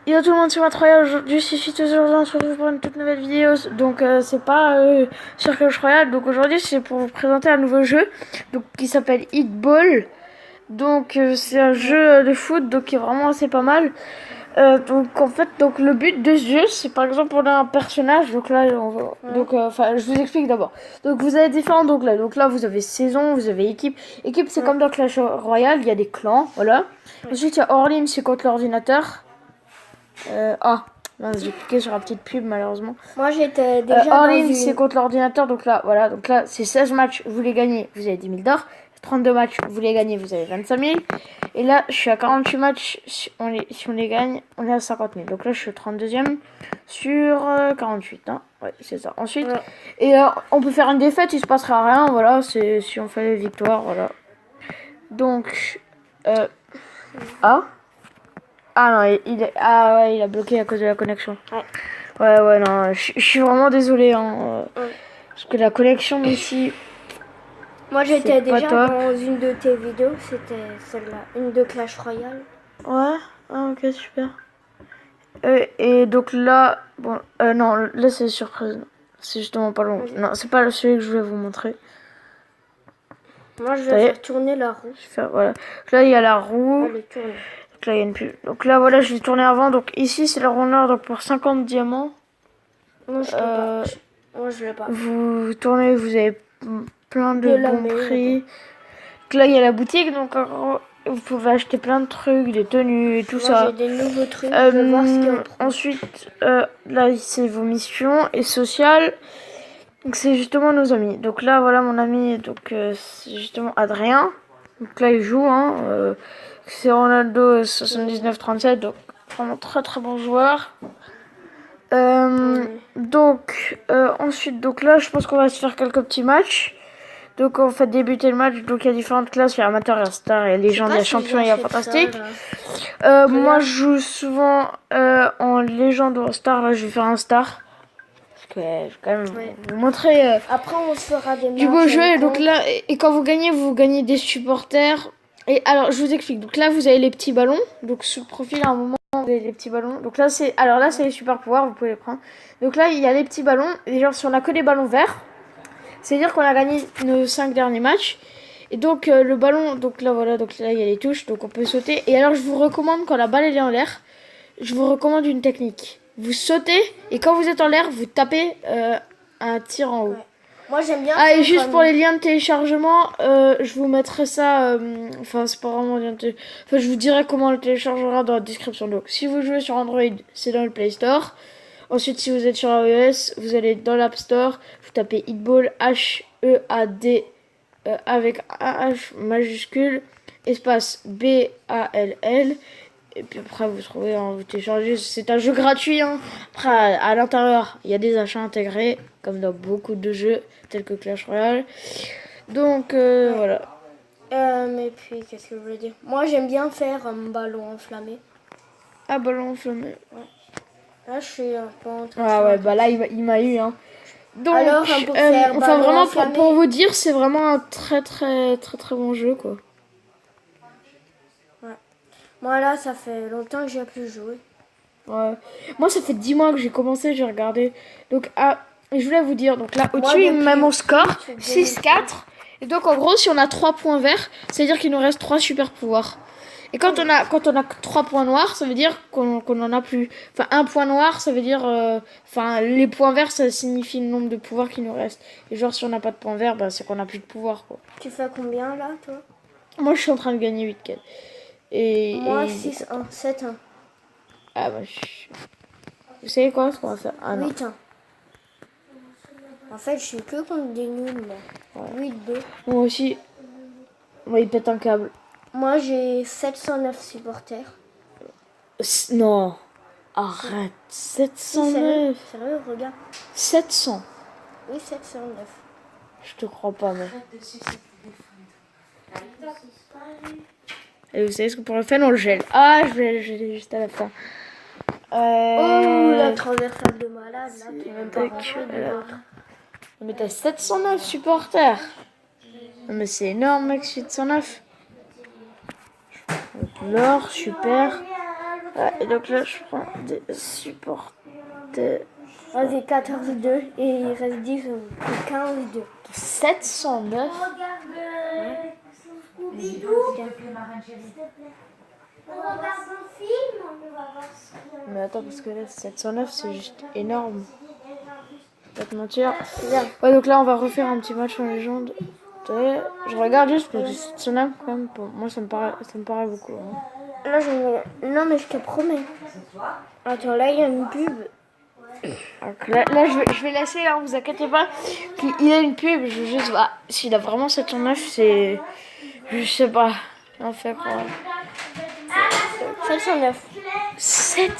Yo tout le monde, c'est Matroya. Aujourd'hui, je suis aujourd'hui on se retrouve pour une toute nouvelle vidéo. Donc, c'est pas sur Clash Royale. Donc, aujourd'hui, c'est pour vous présenter un nouveau jeu donc, qui s'appelle Hitball. Donc, c'est un jeu de foot donc, qui est vraiment assez pas mal. Donc, en fait, donc, le but de ce jeu, c'est par exemple, on a un personnage. Donc, là, on va, donc, je vous explique d'abord. Donc, vous avez différents onglets. Donc, là, vous avez saison, vous avez équipe. Équipe, c'est comme dans Clash Royale, il y a des clans. Voilà. Ensuite, il y a hors ligne, c'est contre l'ordinateur. Mince, j'ai cliqué sur la petite pub malheureusement. Moi j'étais déjà hors dans ligne, une... c'est contre l'ordinateur. Donc là, voilà. Donc là, c'est 16 matchs, vous les gagnez, vous avez 10 000 d'or. 32 matchs, vous les gagnez, vous avez 25 000. Et là, je suis à 48 matchs. Si on les gagne, on est à 50 000. Donc là, je suis au 32e sur 48. Hein. Ouais, c'est ça. Ensuite, et on peut faire une défaite, il se passera rien. Voilà, c'est si on fait victoire. Voilà. Donc, Ah non, il a bloqué à cause de la connexion. Ouais, non, je suis vraiment désolé. Hein, parce que la connexion ici. Moi j'étais déjà top. dans une de tes vidéos, c'était celle-là, une de Clash Royale. Ouais, ok, super. Et donc là, bon, non, là c'est surprise. C'est justement pas long. Okay. Non, c'est pas celui que je voulais vous montrer. Moi je vais faire tourner la roue. Voilà. Donc là il y a la roue. Allez, tourne. Donc là il y a une pub. Donc là voilà, je l'ai tourné avant. Donc ici c'est le runner donc pour 50 diamants. Moi je l'ai pas. Moi je l'ai pas. Vous tournez, vous avez plein de bons prix. Donc là il y a la boutique, donc vous pouvez acheter plein de trucs, des tenues et tout ça. J'ai des nouveaux trucs, je vais voir ce qu'il y a. Ensuite, là c'est vos missions et sociales. Donc c'est justement nos amis. Donc là voilà mon ami, donc c'est justement Adrien. Donc là il joue, hein. C'est Ronaldo 79-37, donc vraiment très très bon joueur. Donc ensuite donc là je pense qu'on va se faire quelques petits matchs. Donc on fait débuter le match. Donc il y a différentes classes, il y a amateur, il y a star, il y a légende, il y a champion, il y a fantastique. Moi je joue souvent en légende ou en star. Là je vais faire un star. Parce que je vais quand même vous montrer après on se fera des du beau jeu. Donc là, et quand vous gagnez des supporters. Et alors je vous explique. Donc là vous avez les petits ballons. Donc sous le profil à un moment vous avez les petits ballons. Donc là c'est les super pouvoirs, vous pouvez les prendre. Donc là il y a les petits ballons. Et genre si on a que des ballons verts, c'est-à-dire qu'on a gagné nos 5 derniers matchs. Et donc le ballon, donc là voilà, donc là il y a les touches, donc on peut sauter. Et alors je vous recommande quand la balle elle est en l'air, je vous recommande une technique. Vous sautez et quand vous êtes en l'air, vous tapez un tir en haut. Ouais. Moi j'aime bien. Ah et juste pour les liens de téléchargement, je vous mettrai ça. Enfin c'est pas vraiment lien de enfin je vous dirai comment on le téléchargera dans la description. Donc si vous jouez sur Android, c'est dans le Play Store. Ensuite, si vous êtes sur iOS, vous allez dans l'App Store, vous tapez Hitball, H-E-A-D, avec un H majuscule, espace B-A-L-L. Et puis après, vous trouvez, vous téléchargez. C'est un jeu gratuit. Hein. Après, à l'intérieur, il y a des achats intégrés, comme dans beaucoup de jeux, tels que Clash Royale. Donc, voilà. Mais puis, qu'est-ce que je voulais dire? Moi, j'aime bien faire un ballon enflammé. Ah, ballon enflammé. Ouais. Là, je suis un peu en train de ouais, bah là, il m'a eu. Hein. Donc, alors, pour faire enfin, vraiment, enflammé, pour vous dire, c'est vraiment un très bon jeu, quoi. Ouais. Moi, là, ça fait longtemps que j'ai plus joué. Ouais. Moi, ça fait 10 mois que j'ai commencé, j'ai regardé. Donc, je voulais vous dire, donc là, au-dessus, il met mon score, 6-4. Et donc, en gros, si on a 3 points verts, c'est-à-dire qu'il nous reste 3 super pouvoirs. Et quand on a 3 points noirs, ça veut dire qu'on en a plus. Enfin, un point noir, ça veut dire... Enfin, les points verts, ça signifie le nombre de pouvoirs qui nous reste. Et genre, si on n'a pas de points verts, bah, c'est qu'on n'a plus de pouvoir, quoi. Tu fais combien, là, toi? Moi, je suis en train de gagner 8-4. Moi, 6-1, 7-1. Ah, bah, vous savez quoi, ce qu'on va faire? Ah, non. 8-1. En fait, je suis que contre des nuls, moi. 8-2. Moi aussi. Moi, il pète un câble. Moi, j'ai 709 supporters. Non. Arrête. 709. Sérieux, regarde. 700. Oui, 709. Je te crois pas, mais. Et vous savez ce qu'on pourrait faire? On le gèle. Ah, je vais le geler juste à la fin. Oh, la traversale de malade, là, qui est même pas rentrée. Mais t'as 709 supporters. Non, mais c'est énorme, mec, 709. L'or, super. Ouais, et donc là, je prends des supporters. Vas-y, 14-2 et il reste 10 secondes. 15-2. 709. On regarde un film, on va voir ce qu'il y a. Mais attends, parce que là, 709, c'est juste énorme. Pas te mentir. Bien. Ouais, donc là, on va refaire un petit match en légende. Je regarde juste parce que 709, quand même, pour moi, ça me paraît beaucoup. Hein. Là, non, mais je te promets. Attends, là, il y a une pub. Donc là, je vais laisser, hein, vous inquiétez pas. Puis, il a une pub, je veux juste voir. S'il a vraiment 709, c'est. Je sais pas. En fait, quoi. 709. 7.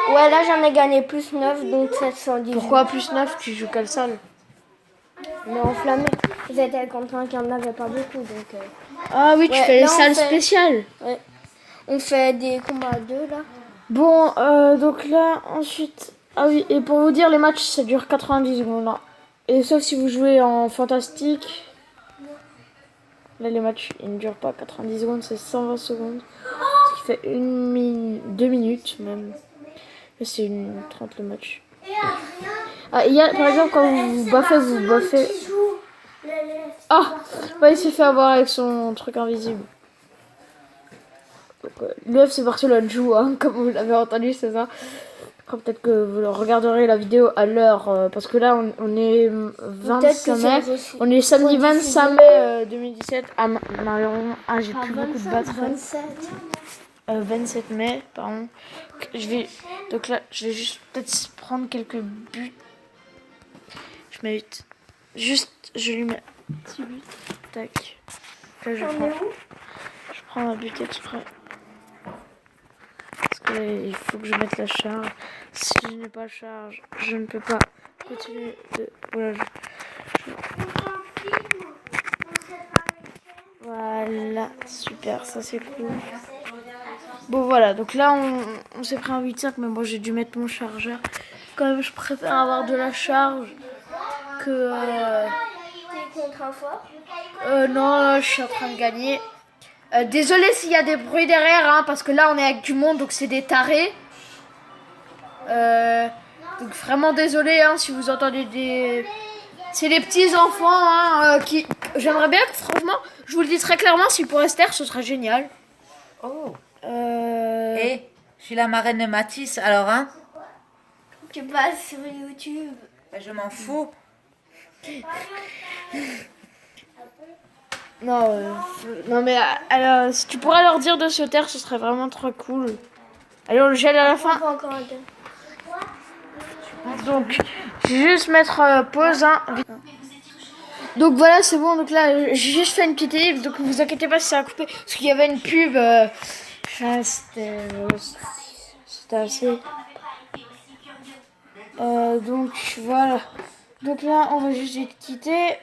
Ouais, là, j'en ai gagné plus 9, donc 710. Pourquoi plus 9? Tu joues quelle salle? Mais enflammé. J'étais content qu'il n'y en avait pas beaucoup, donc... Ah oui, tu Ouais, fais les là, on salles fait- spéciales. Ouais. On fait des combats à 2, là. Bon, donc là, ensuite... Ah oui, et pour vous dire, les matchs, ça dure 90 secondes. Hein. Et sauf si vous jouez en fantastique. Là, les matchs, ils ne durent pas 90 secondes, c'est 120 secondes. Ce qui fait 2 minutes, même. Là, c'est 1h30 le match. Ah, il y a, par exemple, quand vous baffez... Ah, bah, il s'est fait avoir avec son truc invisible. Le FC Barcelone joue, hein, comme vous l'avez entendu, c'est ça. Après, peut-être que vous regarderez la vidéo à l'heure, parce que là, on est 25 mai. On est samedi 25 mai 2017. Ah, malheureusement, j'ai plus beaucoup de batterie. 27 mai, pardon. Donc là, je vais juste peut-être prendre quelques buts. Je mets 8. Juste, je lui mets un petit but. Tac. Là, je prends un but exprès. Parce que là, il faut que je mette la charge. Si je n'ai pas charge, je ne peux pas continuer de... Voilà, super, ça c'est cool. Bon voilà, donc là on s'est pris un 8.5, mais moi j'ai dû mettre mon chargeur. Quand même, je préfère avoir de la charge que... Contre un fort. Non, je suis en train de gagner. Désolé s'il y a des bruits derrière, hein, parce que là on est avec du monde, donc c'est des tarés. Donc vraiment désolé hein, si vous entendez des... C'est les petits enfants hein, qui... J'aimerais bien que franchement, je vous le dis très clairement, s'ils pourraient se taire, ce serait génial. Oh. Et je suis la marraine de Mathis, alors hein? Tu passes sur YouTube. Ben, je m'en fous. Non, non mais alors, si tu pourrais leur dire de se taire, ce serait vraiment trop cool. Allez, on le gèle à la fin. Encore un Donc, je vais juste mettre pause. Hein. Donc voilà, c'est bon. Donc là, j'ai juste fait une petite ellipse. Donc vous inquiétez pas si ça a coupé. Parce qu'il y avait une pub. C'était assez... donc voilà. Donc là, on va juste vite quitter.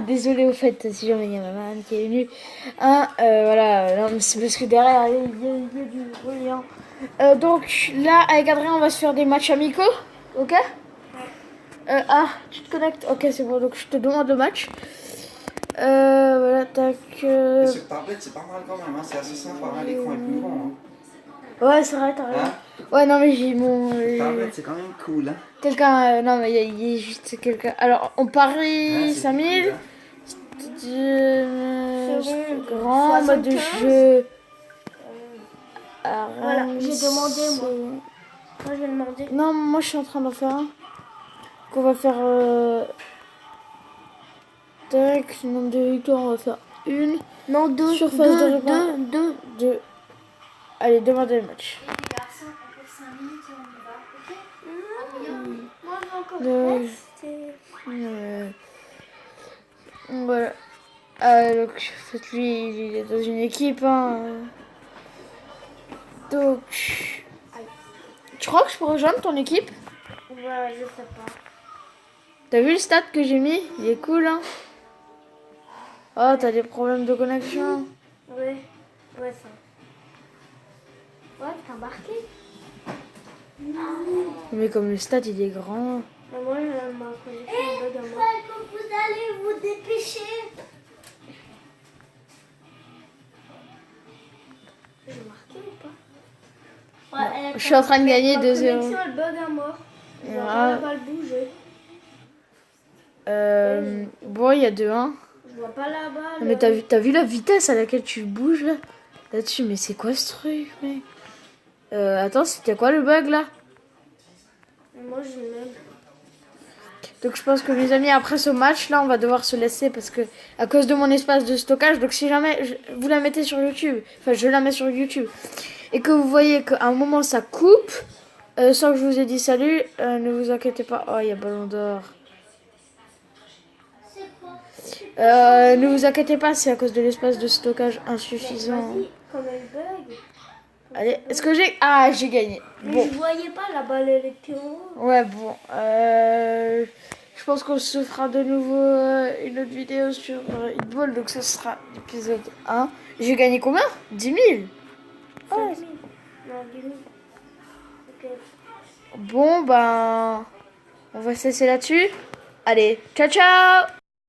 Désolé au fait, si jamais il y a ma maman qui est venue. Voilà, non, mais c'est parce que derrière, il y a du bruit. Hein. Donc là, avec Adrien, on va se faire des matchs amicaux. Ok? Tu te connectes. Ok, c'est bon. Donc je te demande le match. Voilà, tac. Sur tablette, c'est pas mal quand même. Hein. C'est assez sympa. Hein. L'écran est plus grand. Hein. Ouais, c'est vrai, t'as raison. Hein? Ouais, non, mais j'ai mon. Sur tablette, c'est quand même cool. Hein. Quelqu'un. Non, mais il y a juste quelqu'un. Alors, on parie Ouais, 5000. Cool, Grand mode de jeu. Voilà, j'ai demandé moi. Moi je vais demander. Non, moi je suis en train d'en faire un. Qu'on va faire. Tac, nombre de victoires, on va faire une. Non, deux. Surface de réparation. Deux. Allez, demandez le match. Moi je vais encore rester. Voilà. Donc, lui, il est dans une équipe. Hein. Donc, tu crois que je peux rejoindre ton équipe? Ouais, je sais pas. T'as vu le stat que j'ai mis? Il est cool, hein? Oh, t'as des problèmes de connexion? Ouais, ça. Ouais, t'as embarqué. Mais comme le stat, il est grand. Mais moi, ma connexion bug à moi. Vous allez vous dépêcher. J'ai marqué ou pas? Ouais, Je suis en train de gagner ma 2-0. connexion, elle bug à mort. Je vois pas la balle bouger. Bon, il y a 2-1. Je vois pas la balle. Non, mais t'as vu la vitesse à laquelle tu bouges là là-dessus? Mais c'est quoi ce truc, mec? Attends, c'était quoi le bug là? Moi, je même. Donc je pense que mes amis, après ce match là, on va devoir se laisser parce que à cause de mon espace de stockage. Donc si jamais vous la mettez sur YouTube, enfin je la mets sur YouTube, et que vous voyez qu'à un moment ça coupe, sans que je vous ai dit salut, ne vous inquiétez pas. Oh, il y a ballon d'or. Ne vous inquiétez pas, c'est à cause de l'espace de stockage insuffisant. Vas-y, comme elle bug. Allez, est-ce que j'ai... Ah, j'ai gagné. Mais Bon. je voyais pas la balle électrique. Ouais, bon. Je pense qu'on se fera de nouveau une autre vidéo sur Hitball. Donc ce sera l'épisode 1. J'ai gagné combien? 10 000. Ouais. Non, 10 000. Ok. Bon, ben... On va se laisser là-dessus. Allez, ciao ciao.